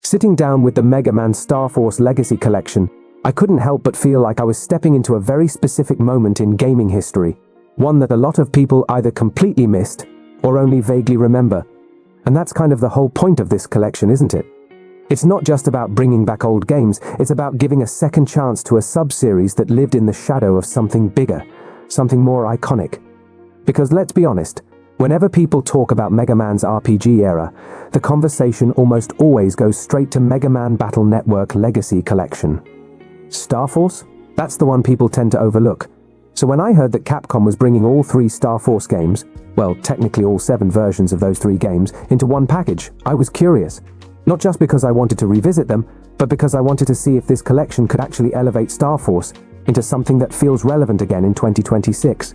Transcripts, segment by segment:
Sitting down with the Mega Man Star Force Legacy Collection, I couldn't help but feel like I was stepping into a very specific moment in gaming history, one that a lot of people either completely missed or only vaguely remember. And that's kind of the whole point of this collection, isn't it? It's not just about bringing back old games, it's about giving a second chance to a sub-series that lived in the shadow of something bigger, something more iconic. Because let's be honest, whenever people talk about Mega Man's RPG era, the conversation almost always goes straight to Mega Man Battle Network Legacy Collection. Star Force? That's the one people tend to overlook. So when I heard that Capcom was bringing all 3 Star Force games, well, technically all 7 versions of those 3 games, into one package, I was curious. Not just because I wanted to revisit them, but because I wanted to see if this collection could actually elevate Star Force into something that feels relevant again in 2026.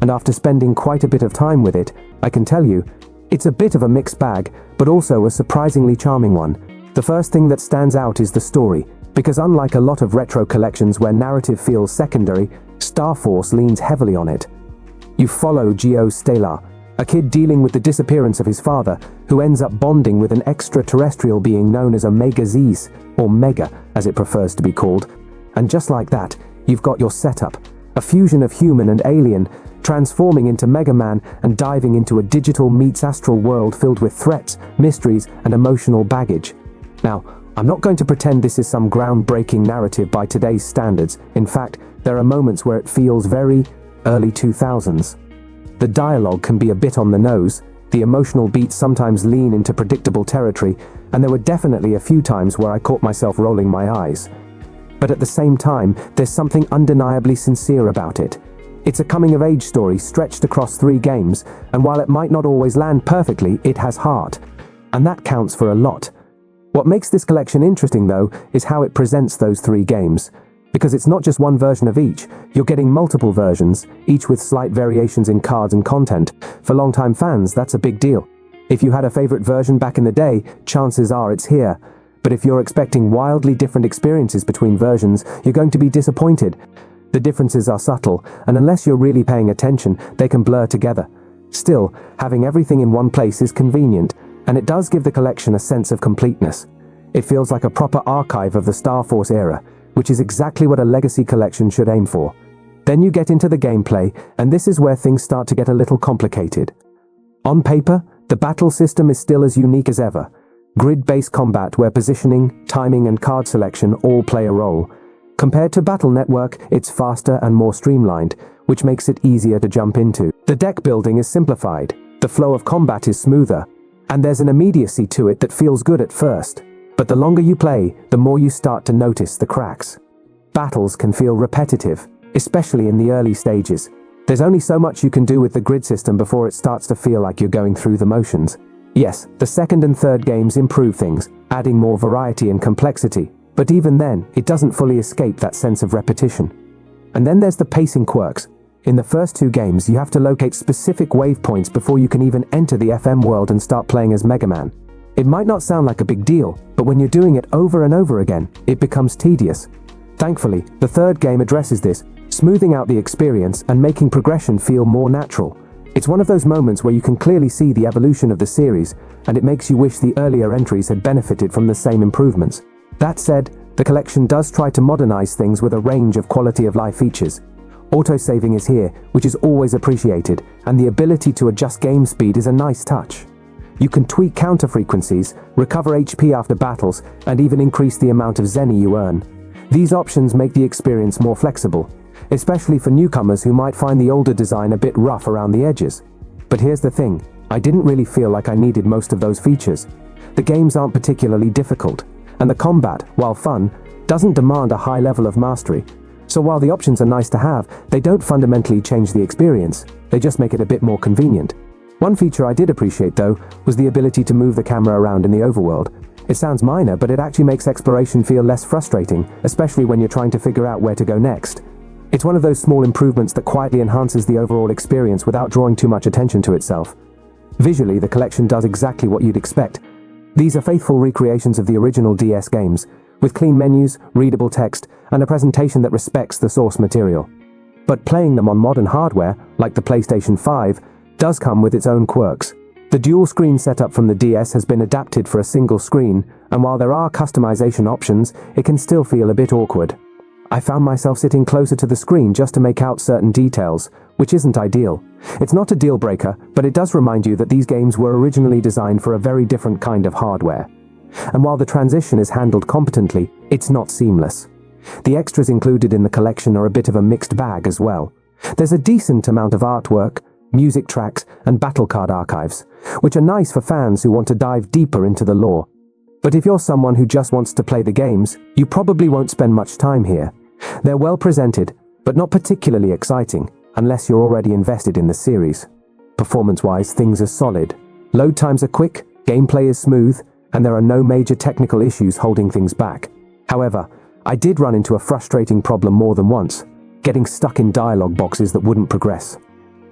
And after spending quite a bit of time with it, I can tell you, it's a bit of a mixed bag, but also a surprisingly charming one. The first thing that stands out is the story, because unlike a lot of retro collections where narrative feels secondary, Star Force leans heavily on it. You follow Geo Stellar, a kid dealing with the disappearance of his father, who ends up bonding with an extraterrestrial being known as Omega Zis, or Mega, as it prefers to be called. And just like that, you've got your setup, a fusion of human and alien, transforming into Mega Man and diving into a digital meets astral world filled with threats, mysteries, and emotional baggage. Now, I'm not going to pretend this is some groundbreaking narrative by today's standards. In fact, there are moments where it feels very early 2000s. The dialogue can be a bit on the nose, the emotional beats sometimes lean into predictable territory, and there were definitely a few times where I caught myself rolling my eyes. But at the same time, there's something undeniably sincere about it. It's a coming-of-age story stretched across 3 games, and while it might not always land perfectly, it has heart. And that counts for a lot. What makes this collection interesting, though, is how it presents those 3 games. Because it's not just one version of each, you're getting multiple versions, each with slight variations in cards and content. For longtime fans, that's a big deal. If you had a favorite version back in the day, chances are it's here. But if you're expecting wildly different experiences between versions, you're going to be disappointed. The differences are subtle, and unless you're really paying attention, they can blur together. Still, having everything in one place is convenient, and it does give the collection a sense of completeness. It feels like a proper archive of the Star Force era, which is exactly what a legacy collection should aim for. Then you get into the gameplay, and this is where things start to get a little complicated. On paper, the battle system is still as unique as ever. Grid-based combat where positioning, timing, and card selection all play a role. Compared to Battle Network, it's faster and more streamlined, which makes it easier to jump into. The deck building is simplified, the flow of combat is smoother, and there's an immediacy to it that feels good at first. But the longer you play, the more you start to notice the cracks. Battles can feel repetitive, especially in the early stages. There's only so much you can do with the grid system before it starts to feel like you're going through the motions. Yes, the second and third games improve things, adding more variety and complexity, but even then, it doesn't fully escape that sense of repetition. And then there's the pacing quirks. In the first 2 games, you have to locate specific wave points before you can even enter the FM world and start playing as Mega Man. It might not sound like a big deal, but when you're doing it over and over again, it becomes tedious. Thankfully, the 3rd game addresses this, smoothing out the experience and making progression feel more natural. It's one of those moments where you can clearly see the evolution of the series, and it makes you wish the earlier entries had benefited from the same improvements. That said, the collection does try to modernize things with a range of quality-of-life features. Autosaving is here, which is always appreciated, and the ability to adjust game speed is a nice touch. You can tweak counter frequencies, recover HP after battles, and even increase the amount of Zenny you earn. These options make the experience more flexible, especially for newcomers who might find the older design a bit rough around the edges. But here's the thing, I didn't really feel like I needed most of those features. The games aren't particularly difficult, and the combat, while fun, doesn't demand a high level of mastery. So while the options are nice to have, they don't fundamentally change the experience, they just make it a bit more convenient. One feature I did appreciate, though, was the ability to move the camera around in the overworld. It sounds minor, but it actually makes exploration feel less frustrating, especially when you're trying to figure out where to go next. It's one of those small improvements that quietly enhances the overall experience without drawing too much attention to itself. Visually, the collection does exactly what you'd expect. These are faithful recreations of the original DS games, with clean menus, readable text, and a presentation that respects the source material. But playing them on modern hardware, like the PlayStation 5, does come with its own quirks. The dual-screen setup from the DS has been adapted for a single screen, and while there are customization options, it can still feel a bit awkward. I found myself sitting closer to the screen just to make out certain details, which isn't ideal. It's not a deal breaker, but it does remind you that these games were originally designed for a very different kind of hardware. And while the transition is handled competently, it's not seamless. The extras included in the collection are a bit of a mixed bag as well. There's a decent amount of artwork, music tracks, and battle card archives, which are nice for fans who want to dive deeper into the lore. But if you're someone who just wants to play the games, you probably won't spend much time here. They're well presented, but not particularly exciting, unless you're already invested in the series. Performance-wise, things are solid. Load times are quick, gameplay is smooth, and there are no major technical issues holding things back. However, I did run into a frustrating problem more than once, getting stuck in dialogue boxes that wouldn't progress.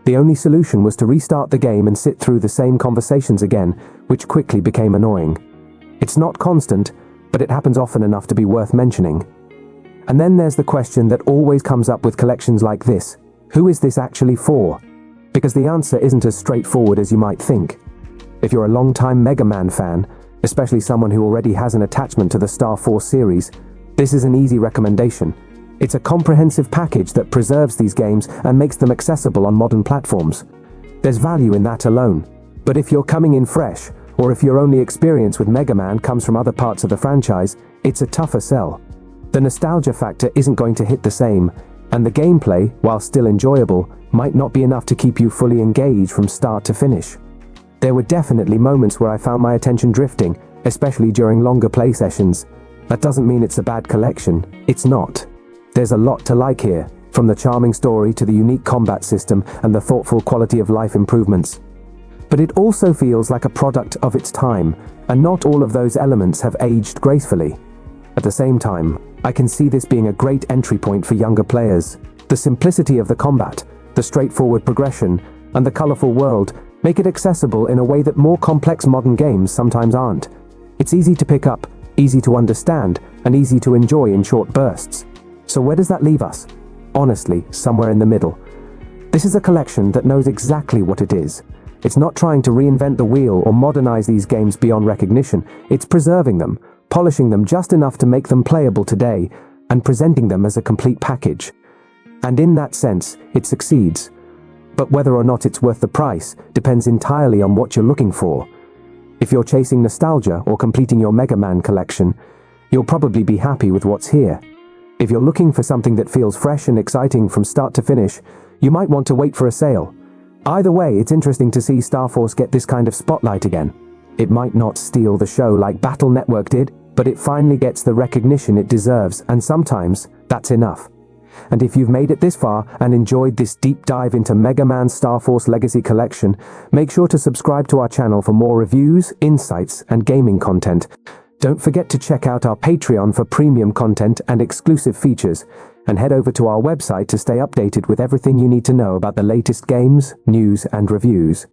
The only solution was to restart the game and sit through the same conversations again, which quickly became annoying. It's not constant, but it happens often enough to be worth mentioning. And then there's the question that always comes up with collections like this: who is this actually for? Because the answer isn't as straightforward as you might think. If you're a long-time Mega Man fan, especially someone who already has an attachment to the Star Force series, this is an easy recommendation. It's a comprehensive package that preserves these games and makes them accessible on modern platforms. There's value in that alone. But if you're coming in fresh, or if your only experience with Mega Man comes from other parts of the franchise, it's a tougher sell. The nostalgia factor isn't going to hit the same, and the gameplay, while still enjoyable, might not be enough to keep you fully engaged from start to finish. There were definitely moments where I found my attention drifting, especially during longer play sessions. That doesn't mean it's a bad collection. It's not. There's a lot to like here, from the charming story to the unique combat system and the thoughtful quality of life improvements. But it also feels like a product of its time, and not all of those elements have aged gracefully. At the same time, I can see this being a great entry point for younger players. The simplicity of the combat, the straightforward progression, and the colorful world make it accessible in a way that more complex modern games sometimes aren't. It's easy to pick up, easy to understand, and easy to enjoy in short bursts. So where does that leave us? Honestly, somewhere in the middle. This is a collection that knows exactly what it is. It's not trying to reinvent the wheel or modernize these games beyond recognition. It's preserving them, polishing them just enough to make them playable today, and presenting them as a complete package. And in that sense, it succeeds. But whether or not it's worth the price depends entirely on what you're looking for. If you're chasing nostalgia or completing your Mega Man collection, you'll probably be happy with what's here. If you're looking for something that feels fresh and exciting from start to finish, you might want to wait for a sale. Either way, it's interesting to see Star Force get this kind of spotlight again. It might not steal the show like Battle Network did, but it finally gets the recognition it deserves, and sometimes that's enough. And if you've made it this far and enjoyed this deep dive into Mega Man Star Force Legacy Collection, make sure to subscribe to our channel for more reviews, insights, and gaming content. Don't forget to check out our Patreon for premium content and exclusive features, and head over to our website to stay updated with everything you need to know about the latest games, news, and reviews.